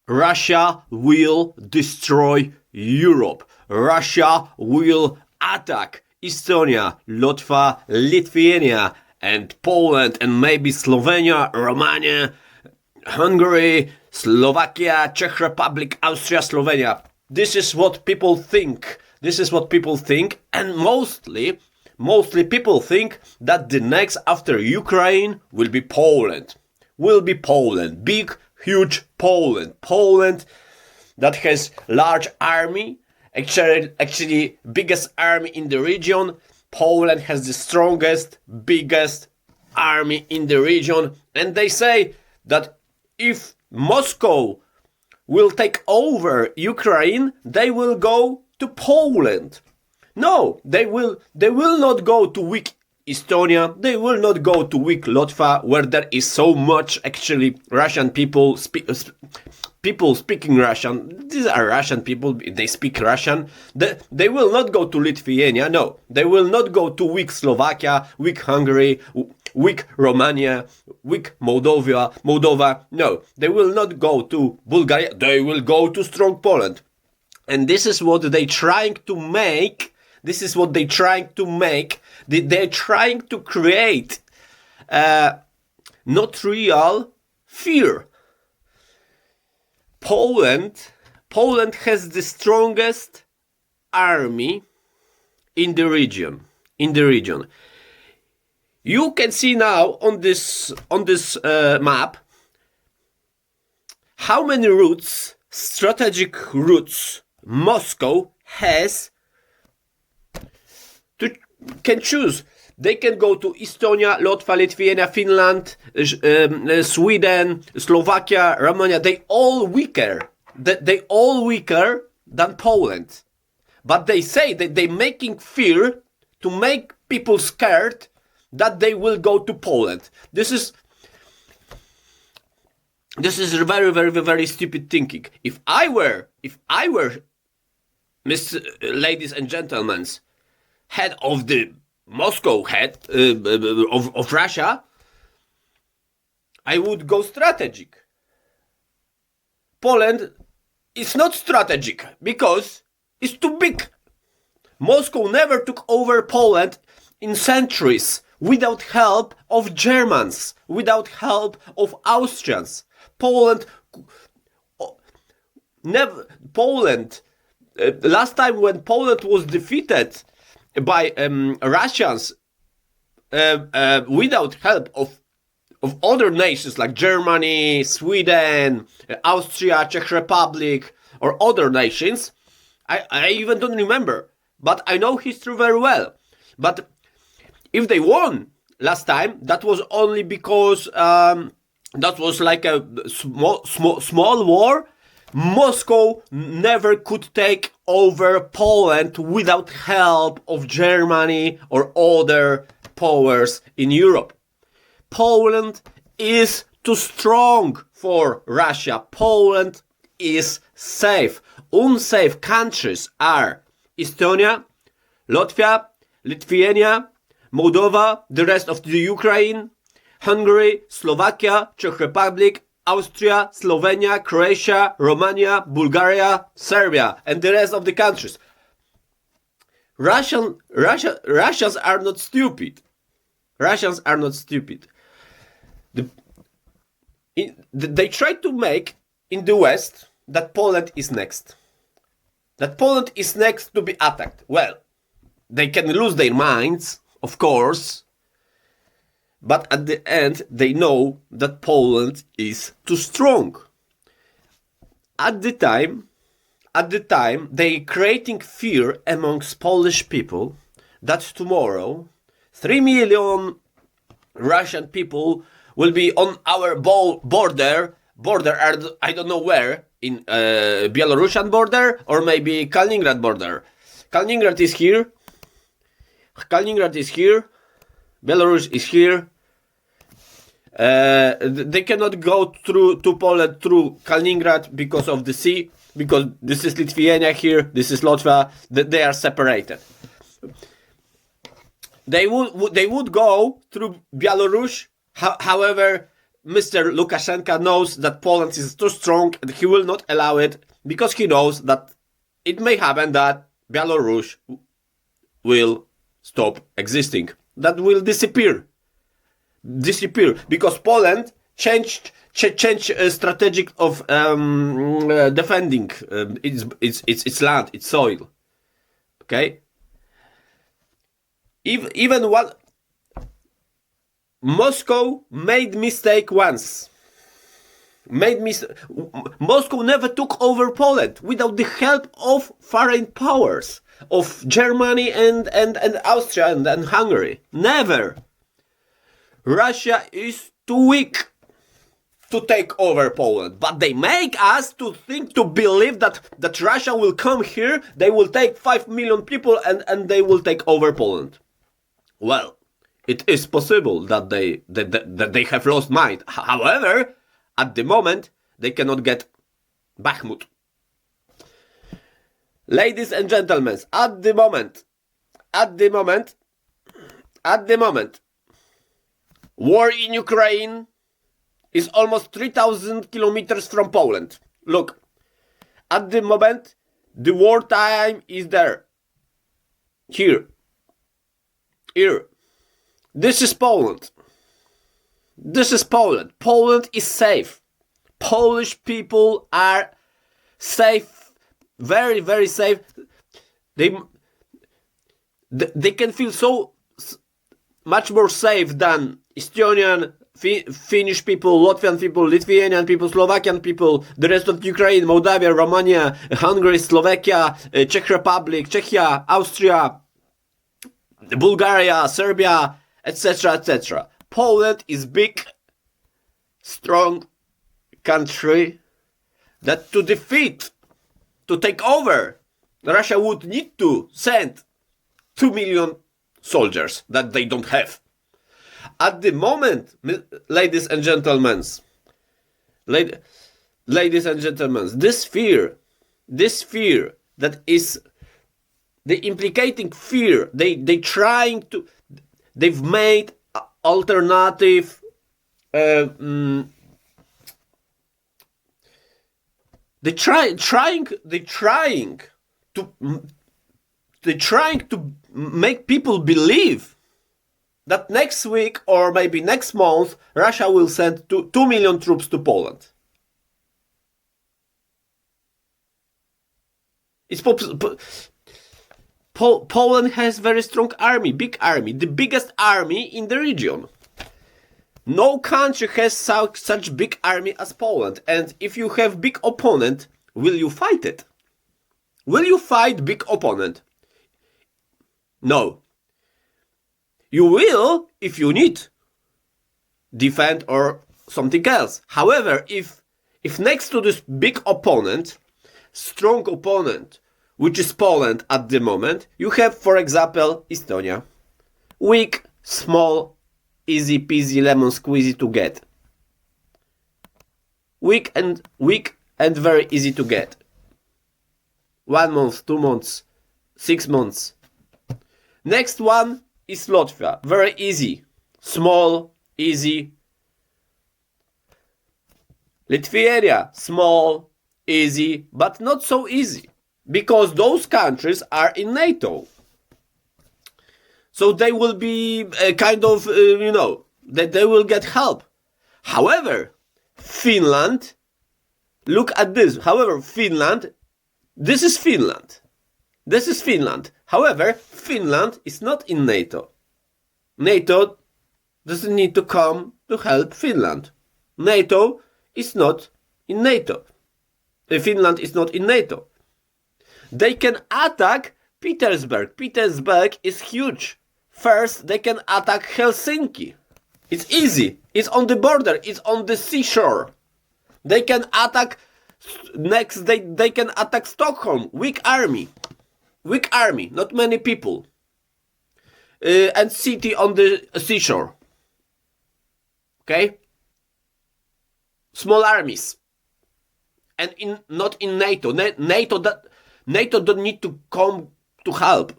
Russia will destroy Europe. Russia will attack Estonia, Latvia, Lithuania, and Poland, and maybe Slovenia, Romania, Hungary, Slovakia, Czech Republic, Austria, Slovenia. This is what people think. This is what people think, and mostly people think that the next after Ukraine will be Poland. Big, huge Poland. Poland that has large army, actually biggest army in the region. Poland has the strongest, biggest army in the region, and they say that if Moscow will take over Ukraine, they will go to Poland. No, they will not go to weak Estonia, they will not go to weak Latvia, where there is so much actually Russian people speaking Russian. These are Russian people, they speak Russian. They will not go to Lithuania, no. They will not go to weak Slovakia, weak Hungary, weak Romania, weak Moldova. No, they will not go to Bulgaria, they will go to strong Poland. And this is what they're trying to make. They're trying to create not real fear. Poland has the strongest army in the region. You can see now on this map how many strategic routes Moscow has can choose. They can go to Estonia, Latvia, Lithuania, Finland, Sweden, Slovakia, Romania. They all weaker than Poland. But they say that they're making fear to make people scared that they will go to Poland. This is very, very, very stupid thinking. If I were, ladies and gentlemen, head of the Moscow head of Russia, I would go strategic. Poland is not strategic because it's too big. Moscow never took over Poland in centuries without help of Germans, without help of Austrians. Poland, last time when Poland was defeated by Russians without help of other nations like Germany, Sweden, Austria, Czech Republic, or other nations, I even don't remember, but I know history very well. But if they won last time, that was only because that was like a small war. Moscow never could take over Poland without help of Germany or other powers in Europe. Poland is too strong for Russia. Poland is safe. Unsafe countries are Estonia, Latvia, Lithuania, Moldova, the rest of the Ukraine, Hungary, Slovakia, Czech Republic, Austria, Slovenia, Croatia, Romania, Bulgaria, Serbia, and the rest of the countries. Russians are not stupid. Russians are not stupid. They try to make in the West that Poland is next. That Poland is next to be attacked. Well, they can lose their minds, of course, but at the end they know that Poland is too strong. At the time they creating fear amongst Polish people that tomorrow 3 million Russian people will be on our border, I don't know where, in Belarusian border or maybe Kaliningrad border. Kaliningrad is here, Belarus is here. They cannot go to Poland through Kaliningrad because of the sea, because this is Lithuania here, this is Latvia, they are separated. They would go through Belarus, however, Mr. Lukashenko knows that Poland is too strong and he will not allow it because he knows that it may happen that Belarus will stop existing. That will disappear. Because Poland changed strategic of defending its land, its soil. Okay? Even one Moscow made mistake once. Moscow never took over Poland without the help of foreign powers, of Germany and Austria and Hungary. Never. Russia is too weak to take over Poland, but they make us to believe that Russia will come here, they will take 5 million people and they will take over Poland. Well, it is possible that they have lost mind. However, at the moment, they cannot get Bakhmut. Ladies and gentlemen, at the moment, war in Ukraine is almost 3,000 kilometers from Poland. Look, at the moment, the wartime is there. Here. This is Poland. Poland is safe. Polish people are safe, very, very safe. They can feel so much more safe than Estonian, Finnish people, Latvian people, Lithuanian people, Slovakian people, the rest of Ukraine, Moldavia, Romania, Hungary, Slovakia, Czech Republic, Czechia, Austria, Bulgaria, Serbia, etc., etc. Poland is big, strong country that to defeat, to take over, Russia would need to send 2 million soldiers that they don't have. At the moment, ladies and gentlemen, this fear that is the implicating fear, they've made alternative they're trying to make people believe that next week or maybe next month Russia will send 2 million troops to Poland. Poland has very strong army, big army, the biggest army in the region. No country has such big army as Poland. And if you have big opponent, will you fight it? Will you fight big opponent? No. You will if you need defend or something else. However, if next to this big opponent, strong opponent, which is Poland at the moment, you have, for example, Estonia. Weak, small, easy peasy lemon squeezy to get. Weak and very easy to get. 1 month, 2 months, 6 months. Next one is Latvia. Very easy. Small, easy. Lithuania. Small, easy, but not so easy. Because those countries are in NATO. So they will be kind of, that they will get help. However, Finland, look at this. However, Finland, this is Finland. However, Finland is not in NATO. NATO doesn't need to come to help Finland. NATO is not in NATO. Finland is not in NATO. They can attack Petersburg. Petersburg is huge. First, they can attack Helsinki. It's easy. It's on the border. It's on the seashore. They can attack... Next, they can attack Stockholm. Weak army. Not many people. And city on the seashore. Okay? Small armies. And not in NATO. NATO don't need to come to help.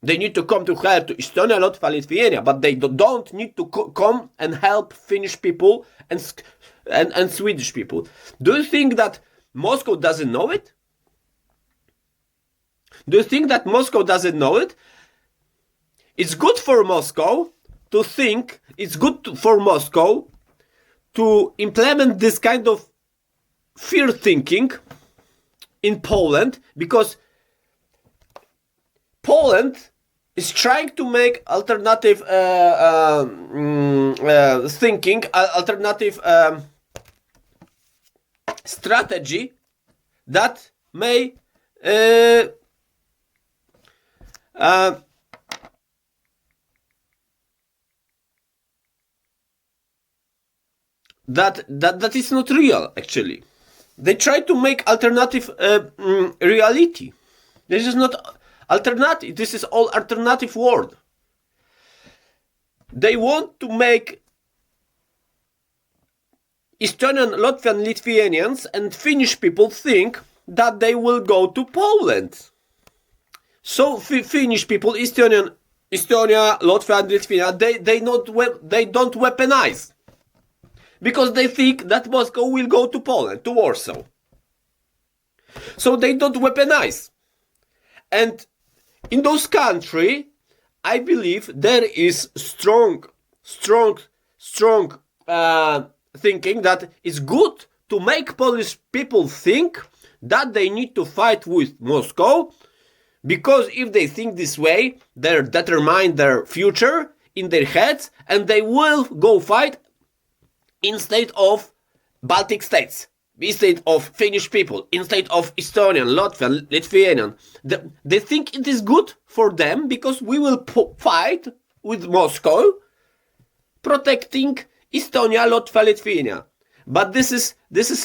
They need to come to help to Estonia, Latvia, Lithuania, but they don't need to come and help Finnish people and Swedish people. Do you think that Moscow doesn't know it? Do you think that Moscow doesn't know it? It's good for Moscow to think, it's good for Moscow to implement this kind of fear thinking in Poland, because Poland is trying to make alternative thinking, alternative strategy that may that is not real, actually. They try to make alternative reality. This is not alternative. This is all alternative world. They want to make Estonian, Latvian, Lithuanians and Finnish people think that they will go to Poland. So Finnish people, Estonia, Latvia and Lithuania, they don't weaponize. Because they think that Moscow will go to Poland, to Warsaw. So they don't weaponize. And in those countries, I believe there is strong thinking that it's good to make Polish people think that they need to fight with Moscow, because if they think this way, they determine their future in their heads, and they will go fight instead of Baltic states, instead of Finnish people, instead of Estonian, Latvian, Lithuanian. They think it is good for them because we will fight with Moscow, protecting Estonia, Latvia, Lithuania. But this is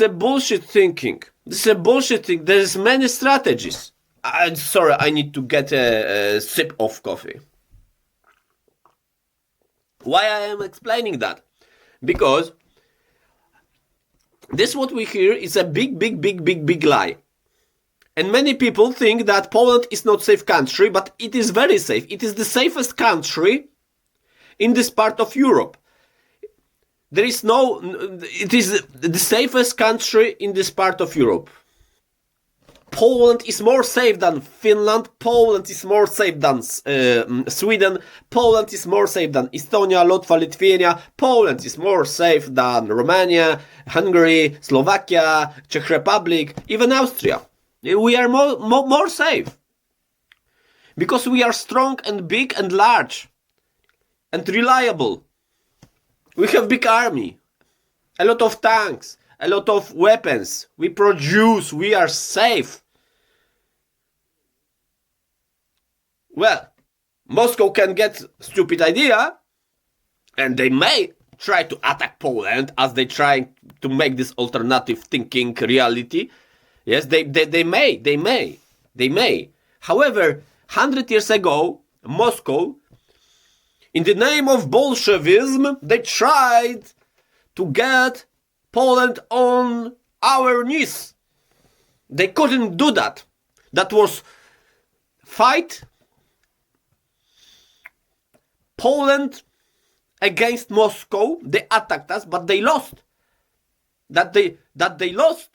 a bullshit thinking. This is a bullshit thing. There is many strategies. I'm sorry, I need to get a sip of coffee. Why I am explaining that? Because this what we hear is a big lie. And many people think that Poland is not a safe country, but it is very safe. It is the safest country in this part of Europe. It is the safest country in this part of Europe. Poland is more safe than Finland. Poland is more safe than Sweden. Poland is more safe than Estonia, Latvia, Lithuania. Poland is more safe than Romania, Hungary, Slovakia, Czech Republic, even Austria. We are more safe. Because we are strong and big and large and reliable. We have big army, a lot of tanks, a lot of weapons. We produce, we are safe. Well, Moscow can get stupid idea, and they may try to attack Poland as they try to make this alternative thinking reality. Yes, they may. However, 100 years ago, Moscow, in the name of Bolshevism, they tried to get Poland on our knees. They couldn't do that. That was fight Poland against Moscow. They attacked us, but they lost. That they lost.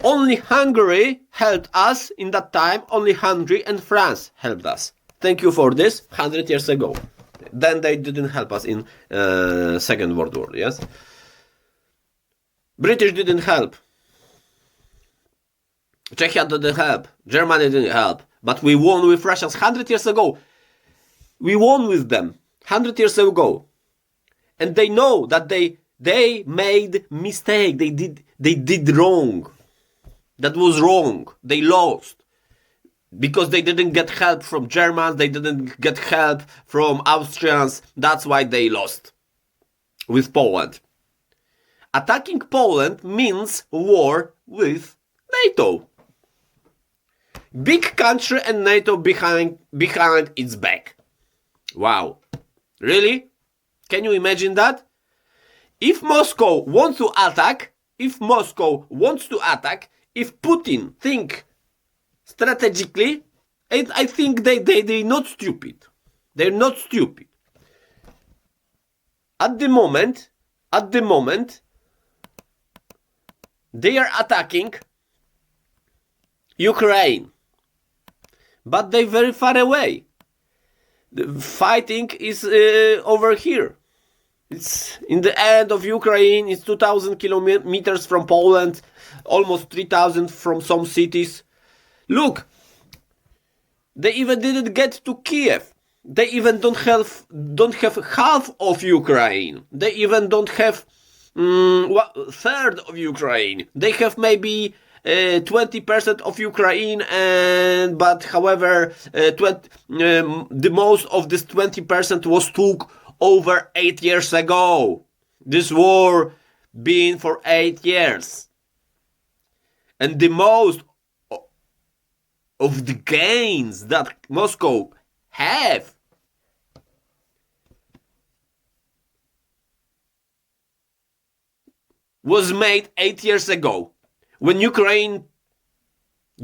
Only Hungary helped us in that time. Only Hungary and France helped us. Thank you for this. 100 years ago. Then they didn't help us in Second World War. Yes. British didn't help. Czechia didn't help. Germany didn't help. But we won with Russians 100 years ago. We won with them 100 years ago. And they know that they made mistake. They did wrong. That was wrong. They lost. Because they didn't get help from Germans. They didn't get help from Austrians. That's why they lost with Poland. Attacking Poland means war with NATO. Big country and NATO behind its back. Wow. Really? Can you imagine that? If Moscow wants to attack, if Putin think strategically And I think they're not stupid. They're not stupid. At the moment, they are attacking Ukraine. But they're very far away. The fighting is over here. It's in the end of Ukraine. It's 2,000 kilometers from Poland, almost 3,000 from some cities. Look, they even didn't get to Kiev. They even don't have half of Ukraine. They even don't have third of Ukraine. They have maybe 20% of Ukraine, but however, the most of this 20% was took over 8 years ago. This war been for 8 years, and the most of the gains that Moscow have was made 8 years ago, when Ukraine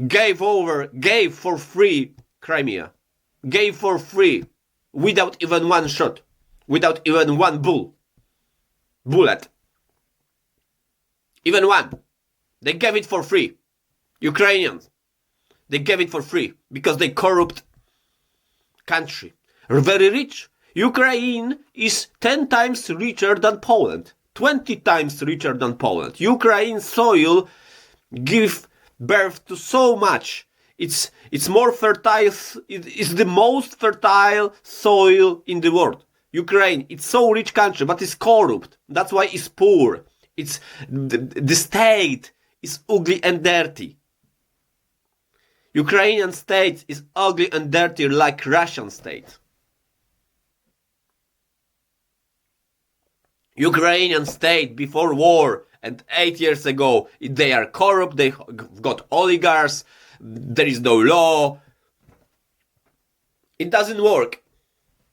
gave for free Crimea, gave for free, without even one shot, without even one bullet, even one. They gave it for free. Ukrainians, they gave it for free because they corrupt country, very rich. Ukraine is 10 times richer than Poland, 20 times richer than Poland. Ukraine soil give birth to so much. It's more fertile. It's the most fertile soil in the world. Ukraine, it's so rich country, but it's corrupt. That's why it's poor. It's the state is ugly and dirty. Ukrainian state is ugly and dirty like Russian state. Ukrainian state before war and 8 years ago, they are corrupt, they got oligarchs, there is no law. It doesn't work.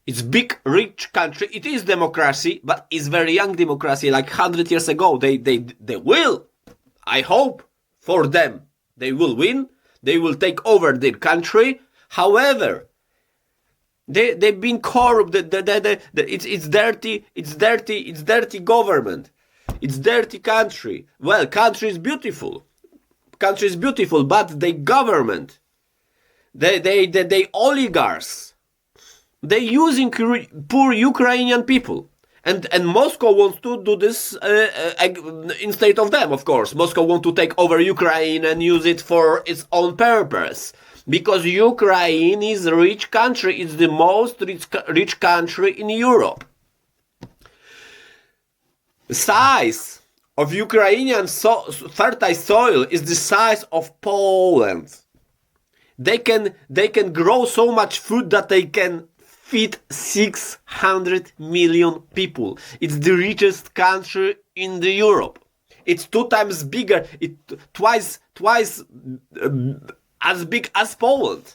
It's big, rich country. It is democracy, but it's very young democracy, like 100 years ago. They will, I hope, for them, they will win. They will take over their country. However, they've been corrupt. It's dirty government. It's dirty country. Well, country is beautiful. Country is beautiful, but they government, they oligarchs, they using poor Ukrainian people. And Moscow wants to do this instead of them, of course. Moscow wants to take over Ukraine and use it for its own purpose. Because Ukraine is a rich country. It's the most rich country in Europe. The size of Ukrainian fertile soil is the size of Poland. They can grow so much food that they can feed 600 million people. It's the richest country in the Europe. It's 2 times bigger. Twice as big as Poland.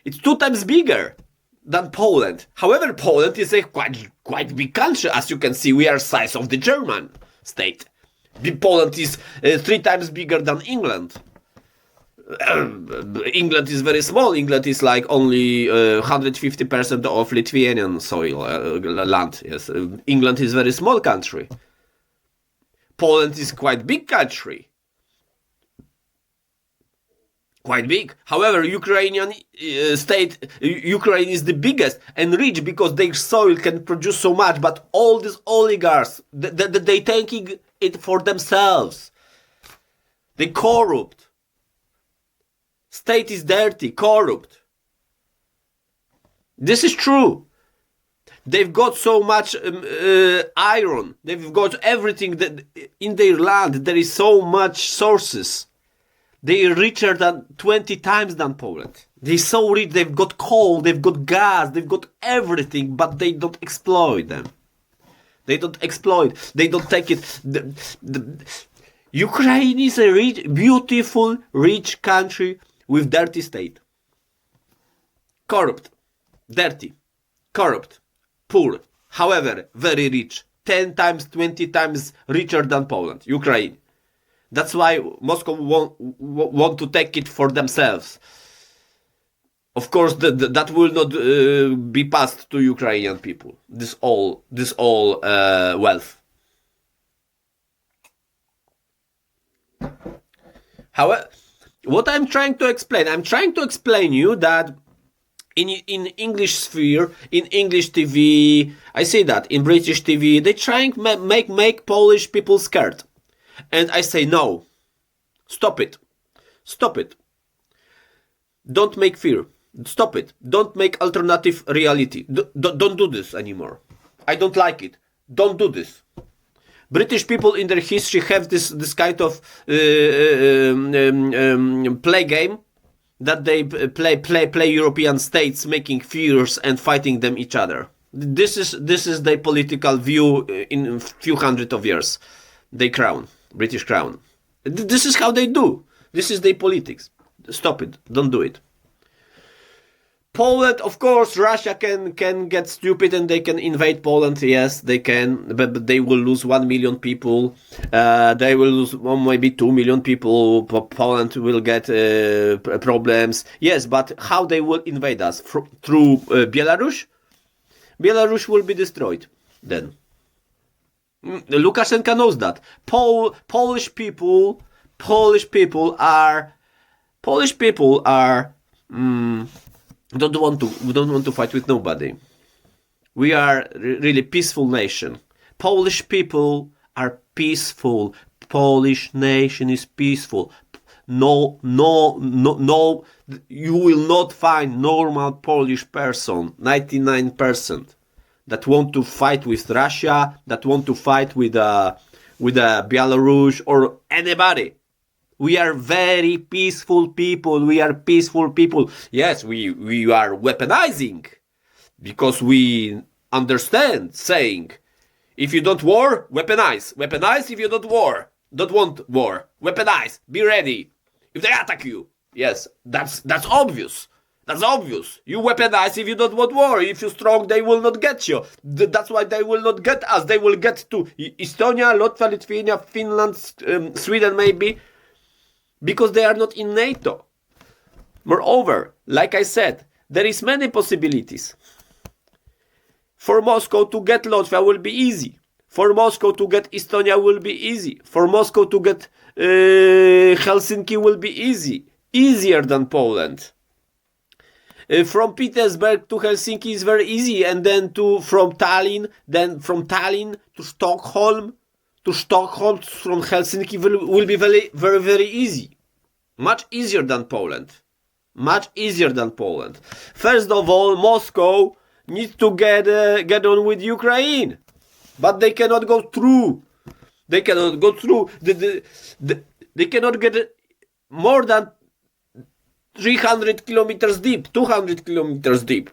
It's 2 times bigger than Poland. However, Poland is a quite big country. As you can see, we are size of the German state. Poland is 3 times bigger than England. England is very small. England is like only 150% of Lithuanian soil, land. Yes, England is very small country. Poland is quite big country. Quite big. However, Ukrainian state, Ukraine is the biggest and rich because their soil can produce so much. But all these oligarchs, they taking it for themselves. They corrupt. State is dirty, corrupt. This is true. They've got so much iron. They've got everything that in their land. There is so much sources. They are richer than 20 times than Poland. They're so rich. They've got coal. They've got gas. They've got everything, but they don't exploit them. They don't exploit. They don't take it. Ukraine is a rich, beautiful, rich country with dirty state. Corrupt, dirty, corrupt, poor. However, very rich. 10 times, 20 times richer than Poland, Ukraine. That's why Moscow want to take it for themselves. Of course, that will not be passed to Ukrainian people. This all wealth. However, what I'm trying to explain you that in English sphere, in English TV, I say that in British TV, they trying make Polish people scared, and I say no, stop it, don't make fear, stop it, don't make alternative reality, don't do this anymore. I don't like it. Don't do this. British people in their history have this kind of play game that they play European states, making fears and fighting them each other. This is their political view in a few hundred of years. They crown, British crown. This is how they do. This is their politics. Stop it. Don't do it. Poland, of course, Russia can get stupid and they can invade Poland. Yes, they can, but they will lose 1 million people. They will lose maybe 2 million people. Poland will get problems. Yes, but how they will invade us? Through Belarus? Belarus will be destroyed then. Lukashenko knows that. Polish people are don't want to fight with nobody. We are really peaceful nation. Polish people are peaceful. Polish nation is peaceful. No. You will not find normal Polish person, 99%, that want to fight with Russia, that want to fight with Belarus or anybody. We are very peaceful people. Yes, we are weaponizing because we understand saying, if you don't war, weaponize. Weaponize if you don't want war. Weaponize. Be ready. If they attack you. Yes, that's obvious. That's obvious. You weaponize if you don't want war. If you're strong, they will not get you. That's why they will not get us. They will get to Estonia, Latvia, Lithuania, Finland, Sweden maybe. Because they are not in NATO. Moreover, like I said, there is many possibilities. For Moscow to get Latvia will be easy. For Moscow to get Estonia will be easy. For Moscow to get Helsinki will be easy. Easier than Poland. From Petersburg to Helsinki is very easy. And then from Tallinn to Stockholm. From Helsinki will be very, very, very easy. Much easier than Poland. First of all, Moscow needs to get on with Ukraine. But they cannot go through. They cannot get more than 300 kilometers deep, 200 kilometers deep.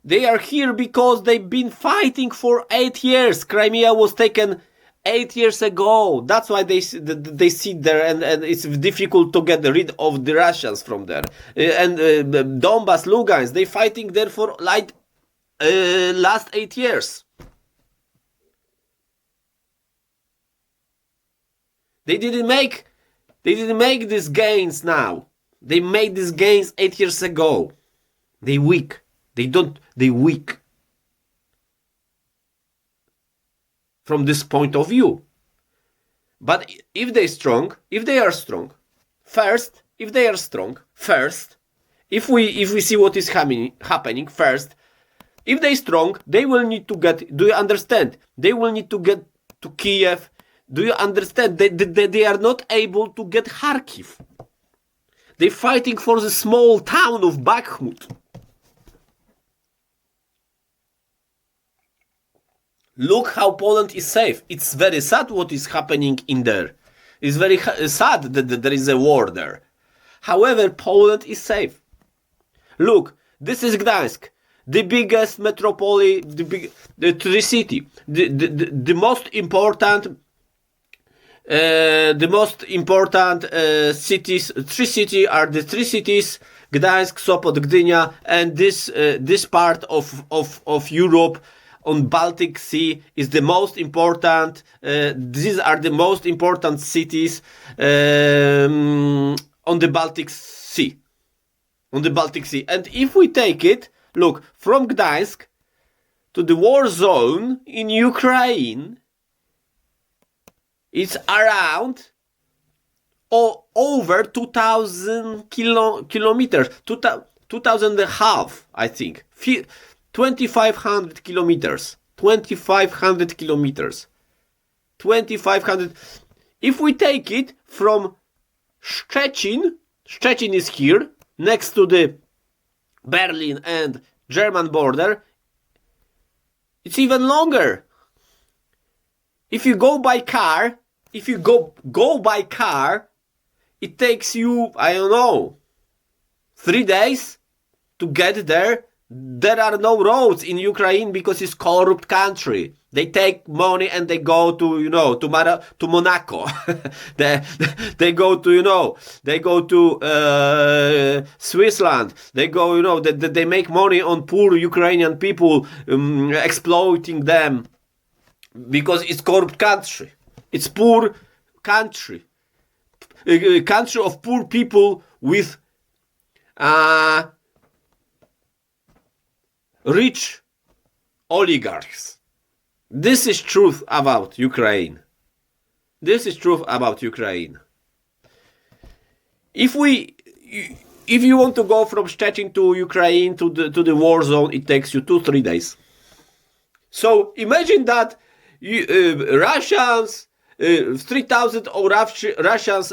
They are here because they've been fighting for 8 years. Crimea was taken 8 years ago. That's why they sit there and it's difficult to get rid of the Russians from there. And Donbas, Lugansk, they fighting there for like last 8 years. They didn't make these gains now. They made these gains 8 years ago. They weak. They weak. From this point of view. But if they are strong, first, if we see what is happening first, if they strong, they will need to get, do you understand? They will need to get to Kiev. Do you understand? They are not able to get Kharkiv. They're fighting for the small town of Bakhmut. Look how Poland is safe. It's very sad what is happening in there. It's very sad that there is a war there. However, Poland is safe. Look, this is Gdańsk, the biggest metropolis, the city, the most important cities. Three cities: Gdańsk, Sopot, Gdynia, and this part of Europe. On Baltic Sea is the most important. These are the most important cities on the Baltic Sea. On the Baltic Sea. And if we take it, look, from Gdańsk to the war zone in Ukraine, it's around over 2,000 kilometers, 2,000 and a half, I think. 2,500 kilometers. 2,500 kilometers. 2,500. If we take it from Szczecin is here, next to the Berlin and German border, it's even longer. If you go by car, it takes you, I don't know, 3 days to get there. There are no roads in Ukraine because it's corrupt country. They take money and they go to, to Monaco. they go to, Switzerland. They go, they make money on poor Ukrainian people, exploiting them because it's corrupt country. It's poor country. A country of poor people with rich oligarchs. This is truth about Ukraine. This is truth about Ukraine. If you want to go from Szczecin to Ukraine to the war zone, it takes you 2-3 days. So imagine that Russians, 3,000 of Russians,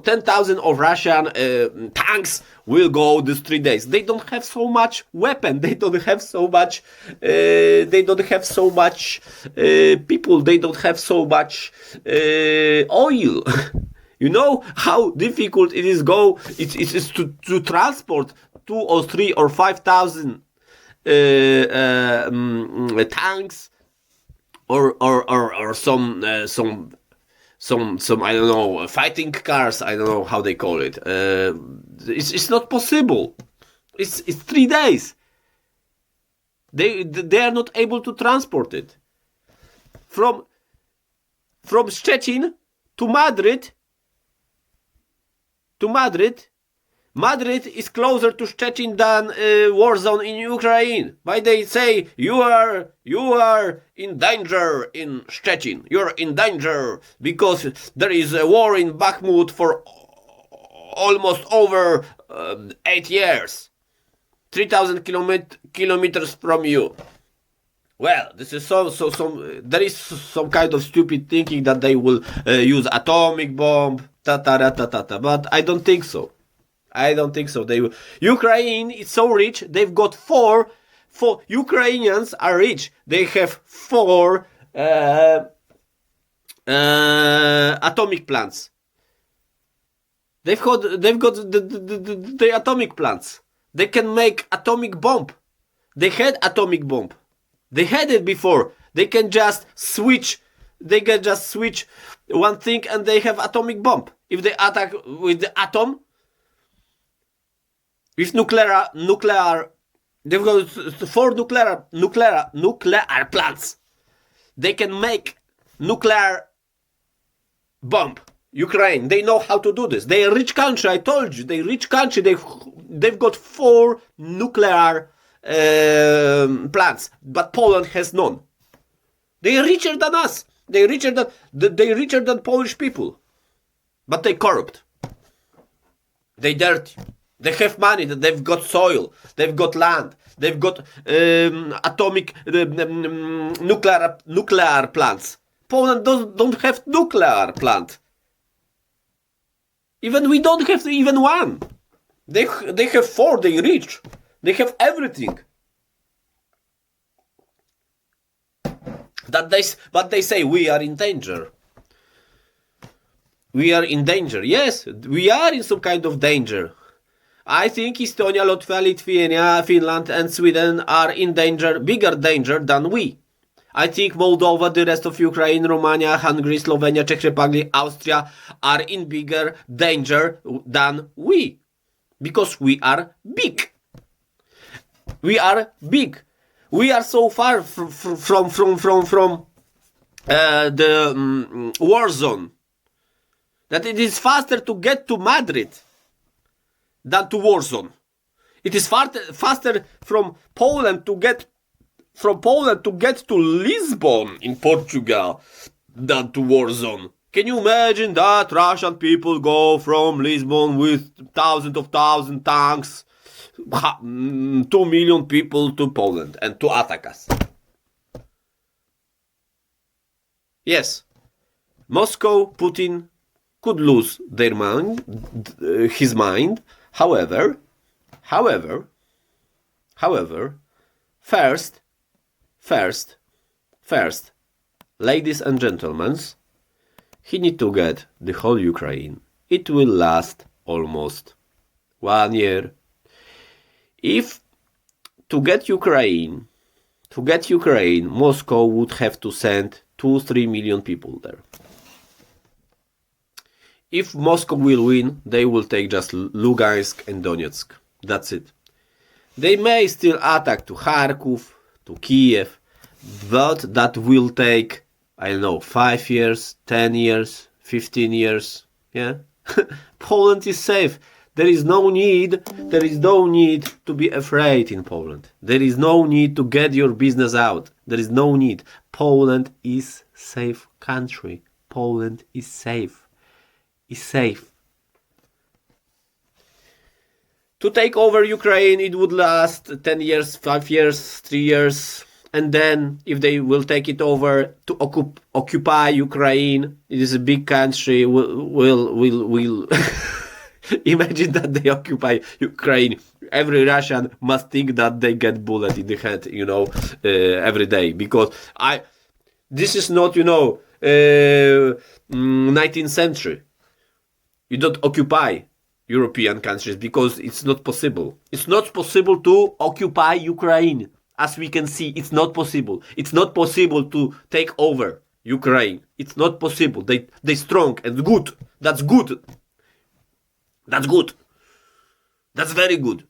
10,000 of Russian tanks will go these 3 days. They don't have so much weapon. They don't have so much. They don't have so much people. They don't have so much oil. You know how difficult it is to transport 2 or 3 or 5,000 tanks. Or some I don't know, fighting cars. I don't know how they call it. It's not possible. It's 3 days. They are not able to transport it from Szczecin to Madrid. Madrid is closer to Szczecin than war zone in Ukraine. Why they say you are in danger in Szczecin? You're in danger because there is a war in Bakhmut for almost over 8 years, 3,000 kilometers from you. Well, this is there is some kind of stupid thinking that they will use atomic bomb, but I don't think so. Ukraine is so rich. They've got four. Ukrainians are rich. They have 4 atomic plants. They've got the atomic plants. They can make atomic bomb. They had atomic bomb. They had it before. They can just switch. One thing and they have atomic bomb. If they attack with the atom. With nuclear, they've got 4 nuclear plants. They can make nuclear bomb. Ukraine, they know how to do this. They're a rich country. I told you, they're a rich country. They've got 4 nuclear plants, but Poland has none. They're richer than us. They're richer than Polish people, but they corrupt. They dirty. They have money, they've got soil, they've got land, they've got atomic nuclear plants. Poland don't have nuclear plant. Even we don't have even one. They have 4, they rich. They have everything. But they say we are in danger. We are in danger. Yes, we are in some kind of danger. I think Estonia, Latvia, Lithuania, Finland and Sweden are in danger, bigger danger than we. I think Moldova, the rest of Ukraine, Romania, Hungary, Slovenia, Czech Republic, Austria are in bigger danger than we. Because we are big. We are big. We are so far from the war zone. that it is faster to get to Madrid than to Warsaw. It is faster from Poland to get to Lisbon in Portugal than to Warsaw. Can you imagine that Russian people go from Lisbon with thousands of tanks, 2 million people to Poland and to attack us? Yes, Moscow, Putin could lose his mind. However, first, ladies and gentlemen, he need to get the whole Ukraine. It will last almost 1 year. If to get Ukraine, Moscow would have to send 2-3 million people there. If Moscow will win, they will take just Lugansk and Donetsk. That's it. They may still attack to Kharkov, to Kiev, but that will take, 5 years, 10 years, 15 years. Yeah, Poland is safe. There is no need to be afraid in Poland. There is no need to get your business out. There is no need. Poland is safe country. Poland is safe. To take over Ukraine, it would last 10 years, 5 years, 3 years. And then if they will take it over to occupy Ukraine, it is a big country, will imagine that they occupy Ukraine. Every Russian must think that they get bullet in the head, every day. Because this is not, 19th century. You don't occupy European countries because it's not possible. It's not possible to occupy Ukraine. As we can see, it's not possible. It's not possible to take over Ukraine. It's not possible. They strong and good. That's good. That's good. That's very good.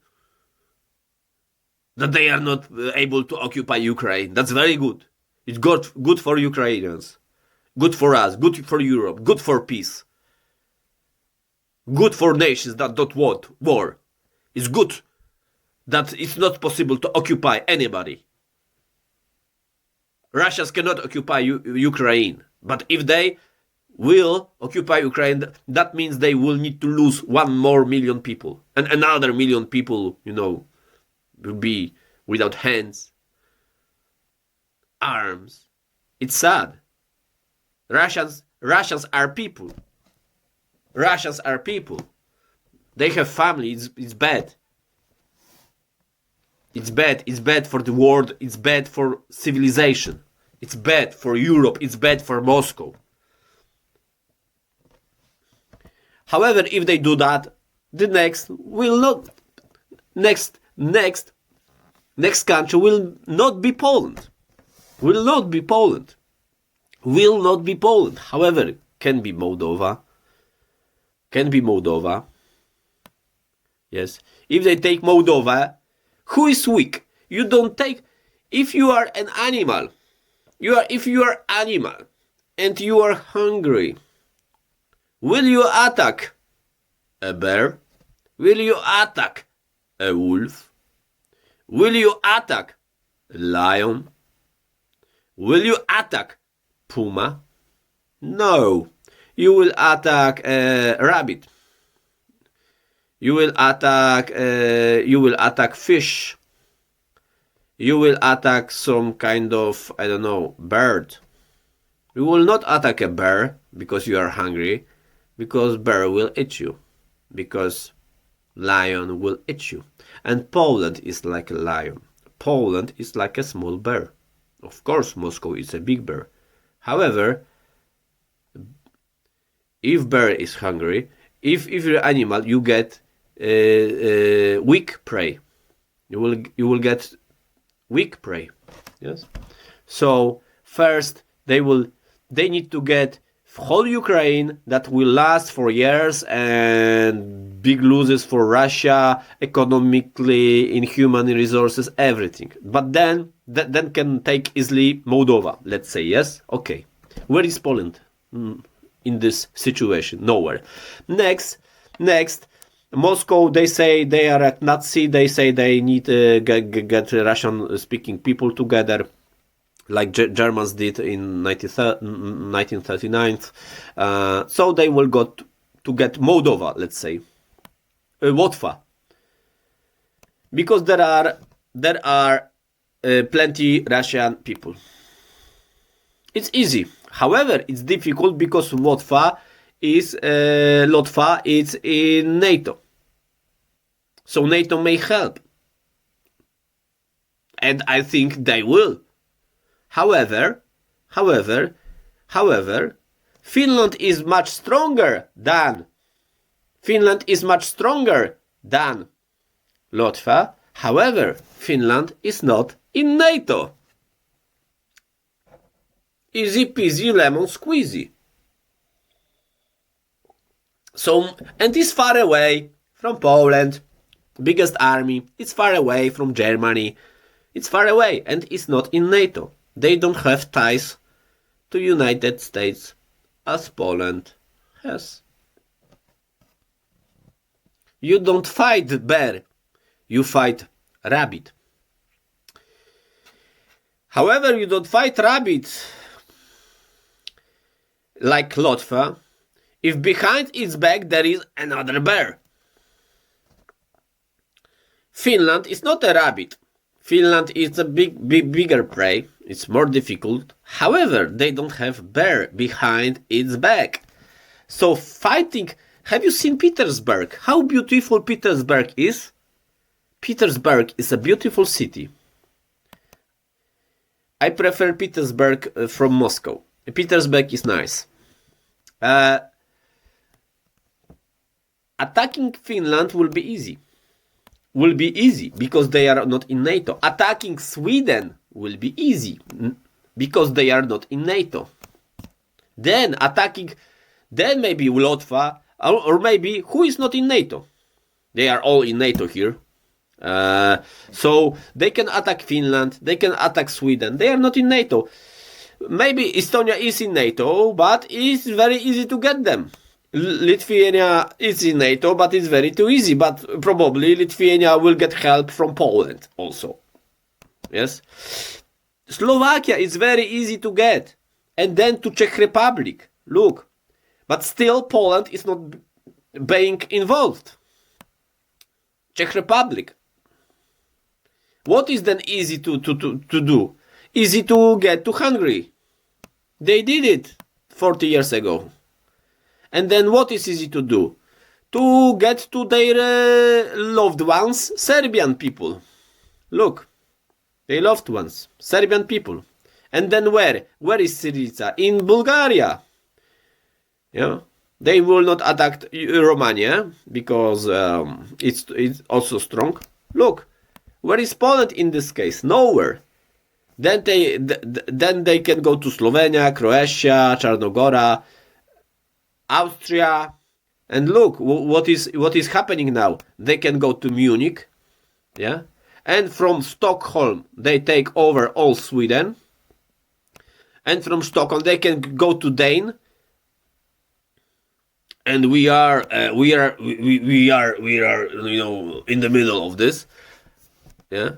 That they are not able to occupy Ukraine. That's very good. It's good for Ukrainians. Good for us. Good for Europe. Good for peace. Good for nations that don't want war. It's good that it's not possible to occupy anybody. Russians cannot occupy Ukraine. But if they will occupy Ukraine, that means they will need to lose 1 more million people. And another million people, will be without hands, arms. It's sad. Russians are people. Russians are people. They have family. It's bad. It's bad. It's bad for the world. It's bad for civilization. It's bad for Europe. It's bad for Moscow. However, if they do that, the next country will not be Poland. Will not be Poland. Will not be Poland. However, can be Moldova. Can be Moldova. Yes. If they take Moldova, who is weak? You don't take. If you are an animal, if you are animal and you are hungry, will you attack a bear? Will you attack a wolf? Will you attack a lion? Will you attack puma? No. You will attack a rabbit. You will attack fish. You will attack some kind of, bird. You will not attack a bear because you are hungry, because bear will eat you, because lion will eat you. And Poland is like a lion. Poland is like a small bear. Of course, Moscow is a big bear. However, if bear is hungry, if you're animal, you get weak prey. You will get weak prey. Yes. So first they need to get whole Ukraine, that will last for years, and big losses for Russia economically, in human resources, everything. But then can take easily Moldova, let's say. Yes. Okay. Where is Poland? in this situation? Nowhere. Next, Moscow, they say they are at Nazi. They say they need to get Russian-speaking people together, like Germans did in 1939. So they will go to get Moldova, let's say, Łotwa, because there are plenty Russian people. It's easy. However, it's difficult because Łotwa is in NATO. So NATO may help. And I think they will. However, Finland is much stronger than Latvia. However, Finland is not in NATO. Easy peasy lemon squeezy. So, and it's far away from Poland, biggest army. It's far away from Germany. It's far away, and it's not in NATO. They don't have ties to United States as Poland has. You don't fight bear, you fight rabbit. However, you don't fight rabbit like Latvia if behind its back there is another bear. Finland is not a rabbit. Finland is a bigger prey. It's more difficult. However, they don't have bear behind its back. So fighting... Have you seen Petersburg? How beautiful Petersburg is? Petersburg is a beautiful city. I prefer Petersburg from Moscow. Petersburg is nice. Attacking Finland will be easy. Because they are not in NATO. Attacking Sweden will be easy because they are not in NATO. Then maybe Latvia, or maybe who is not in NATO? They are all in NATO here. So they can attack Finland, they can attack Sweden. They are not in NATO. Maybe Estonia is in NATO, but it's very easy to get them. Lithuania is in NATO, but it's very too easy. But probably Lithuania will get help from Poland also. Yes. Slovakia is very easy to get. And then to Czech Republic. Look. But still Poland is not being involved. Czech Republic. What is then easy to do? Easy to get to Hungary. They did it 40 years ago. And then what is easy to do? To get to their loved ones, Serbian people. Look, their loved ones, Serbian people. And then where? Where is Syriza? In Bulgaria. Yeah, they will not attack Romania because it's also strong. Look, where is Poland in this case? Nowhere. Then they can go to Slovenia, Croatia, Czarnogora, Austria, and look what is happening now. They can go to Munich, yeah, and from Stockholm they take over all Sweden, and from Stockholm they can go to Dane, and we are you know in the middle of this, yeah.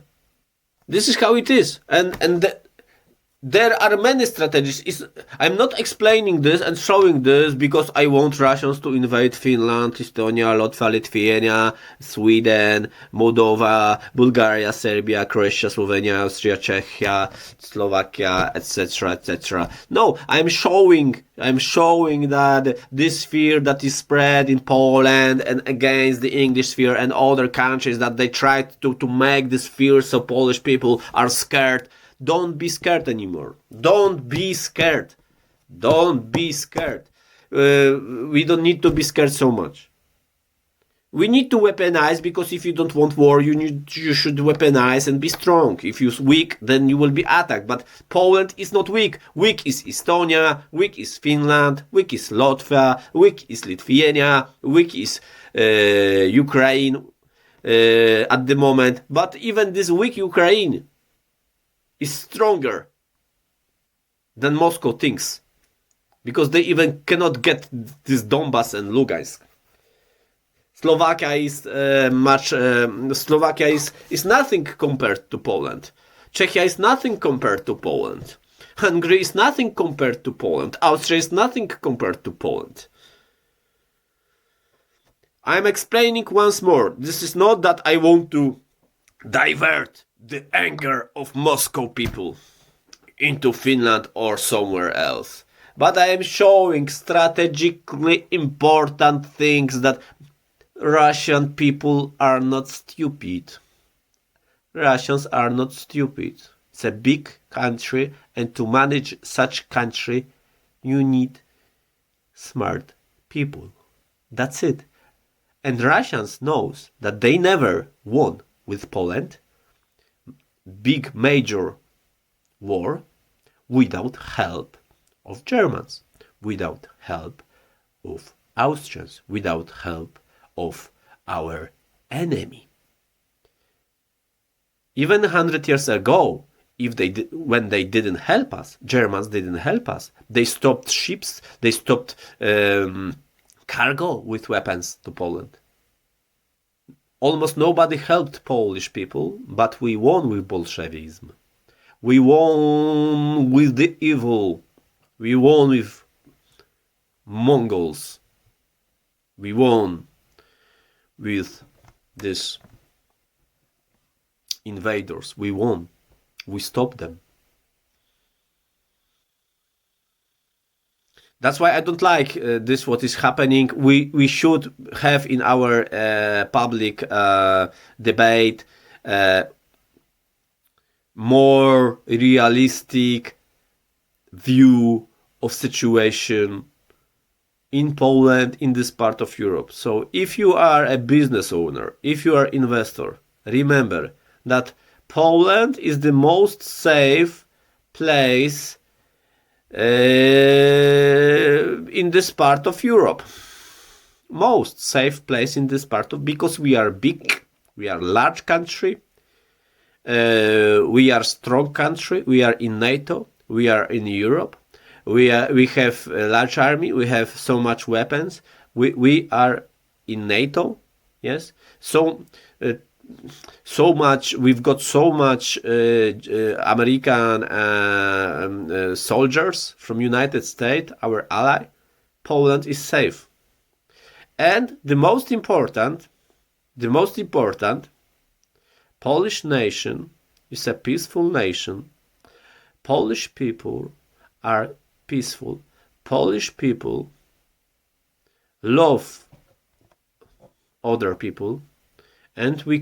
This is how it is, and there are many strategies. I'm not explaining this and showing this because I want Russians to invade Finland, Estonia, Latvia, Lithuania, Sweden, Moldova, Bulgaria, Serbia, Croatia, Slovenia, Austria, Czechia, Slovakia, etc., etc. No, I'm showing that this fear that is spread in Poland and against the English sphere and other countries, that they tried to make this fear so Polish people are scared. Don't be scared anymore. Don't be scared. Don't be scared. We don't need to be scared so much. We need to weaponize, because if you don't want war, you should weaponize and be strong. If you're weak, then you will be attacked. But Poland is not weak. Weak is Estonia. Weak is Finland. Weak is Latvia. Weak is Lithuania. Weak is Ukraine at the moment. But even this weak Ukraine is stronger than Moscow thinks. because they even cannot get this Donbas and Lugansk. Slovakia is nothing compared to Poland. Czechia is nothing compared to Poland. Hungary is nothing compared to Poland. Austria is nothing compared to Poland. I'm explaining once more. This is not that I want to divert the anger of Moscow people into Finland or somewhere else. But I am showing strategically important things that Russian people are not stupid. Russians are not stupid. It's a big country, and to manage such country, you need smart people. That's it. And Russians knows that they never won with Poland, big major war, without help of Germans, without help of Austrians, without help of our enemy. Even 100 years ago, when they didn't help us, Germans didn't help us. They stopped ships, they stopped cargo with weapons to Poland. Almost nobody helped Polish people, but we won with Bolshevism. We won with the evil. We won with Mongols. We won with these invaders. We won. We stopped them. That's why I don't like this, what is happening. We should have in our public debate more realistic view of situation in Poland, in this part of Europe. So if you are a business owner, if you are investor, remember that Poland is the most safe place in this part of Europe. Most safe place in this part of, because we are big, we are large country, we are strong country, we are in NATO, we are in Europe, we have a large army, we have so much weapons, we are in NATO, yes, so much, we've got so much American soldiers from United States, our ally. Poland is safe. And the most important, Polish nation is a peaceful nation. Polish people are peaceful. Polish people love other people. And we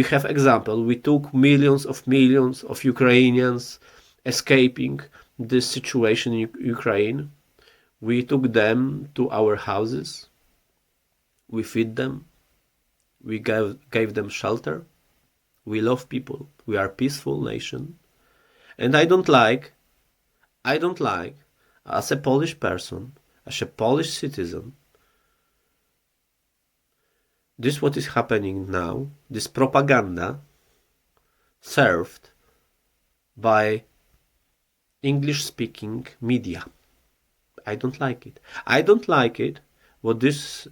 have example. We took millions of Ukrainians escaping this situation in Ukraine. We took them to our houses. We feed them. We gave them shelter. We love people. We are a peaceful nation. And I don't like, as a Polish person, as a Polish citizen, this what is happening now, this propaganda served by English-speaking media. I don't like it. I don't like it what this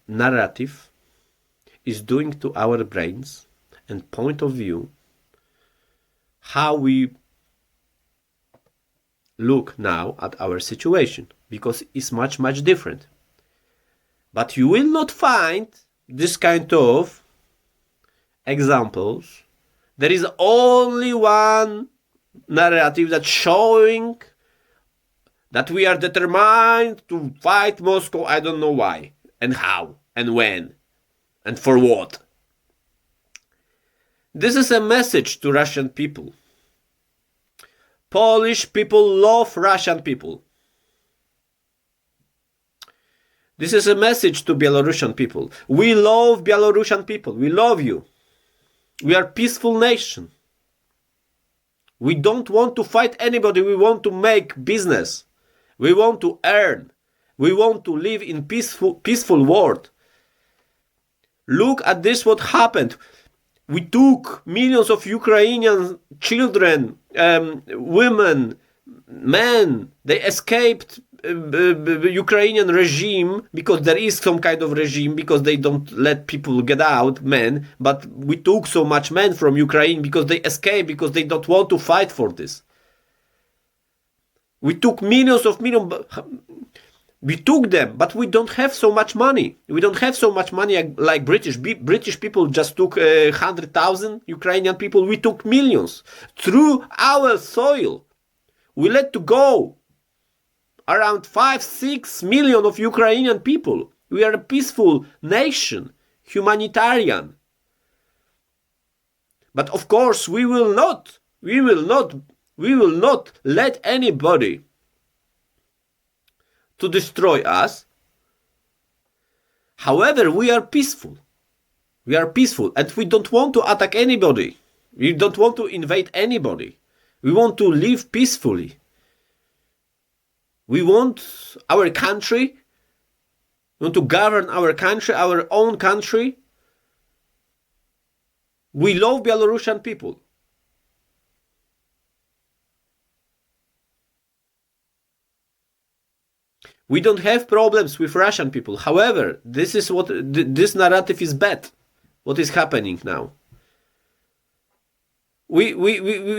narrative is doing to our brains and point of view, how we look now at our situation, because it's much, much different. But you will not find this kind of examples. There is only one narrative that's showing that we are determined to fight Moscow. I don't know why, and how, and when, and for what. This is a message to Russian people. Polish people love Russian people. This is a message to Belarusian people. We love Belarusian people. We love you. We are a peaceful nation. We don't want to fight anybody. We want to make business. We want to earn. We want to live in peaceful world. Look at this, what happened. We took millions of Ukrainian children, women, men. They escaped Ukrainian regime, because there is some kind of regime, because they don't let people get out, men. But we took so much men from Ukraine because they escaped, because they don't want to fight for this. We took millions. We took them, but we don't have so much money. We don't have so much money like British. British people just took 100,000 Ukrainian people. We took millions through our soil. We let to go around 5-6 million of Ukrainian people. We are a peaceful nation, humanitarian. But of course, we will not let anybody to destroy us. However, we are peaceful. We are peaceful, and we don't want to attack anybody. We don't want to invade anybody. We want to live peacefully. We want our country. We want to govern our country, our own country. We love Belarusian people. We don't have problems with Russian people. However, this is what this narrative is bad. What is happening now? We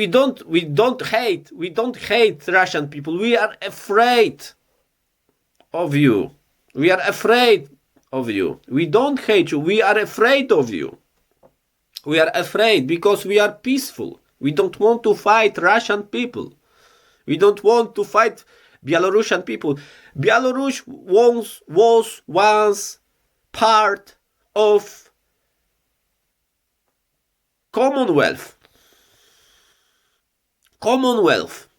don't hate Russian people. We are afraid of you. We are afraid of you. We don't hate you. We are afraid of you. We are afraid because we are peaceful. We don't want to fight Russian people. We don't want to fight Belarusian people. Belarus was once part of Commonwealth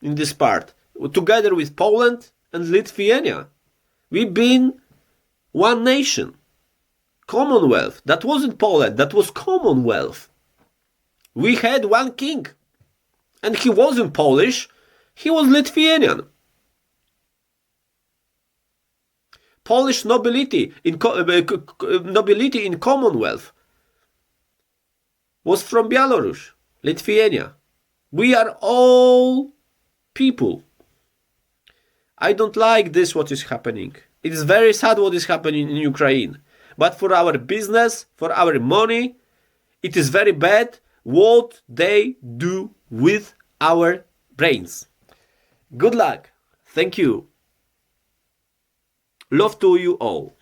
in this part, together with Poland and Lithuania. We've been one nation. Commonwealth. That wasn't Poland, that was Commonwealth. We had one king, and he wasn't Polish, he was Lithuanian. Polish nobility in Commonwealth was from Belarus, Lithuania. We are all people. I don't like this, what is happening. It is very sad what is happening in Ukraine. But for our business, for our money, it is very bad what they do with our brains. Good luck. Thank you. Love to you all.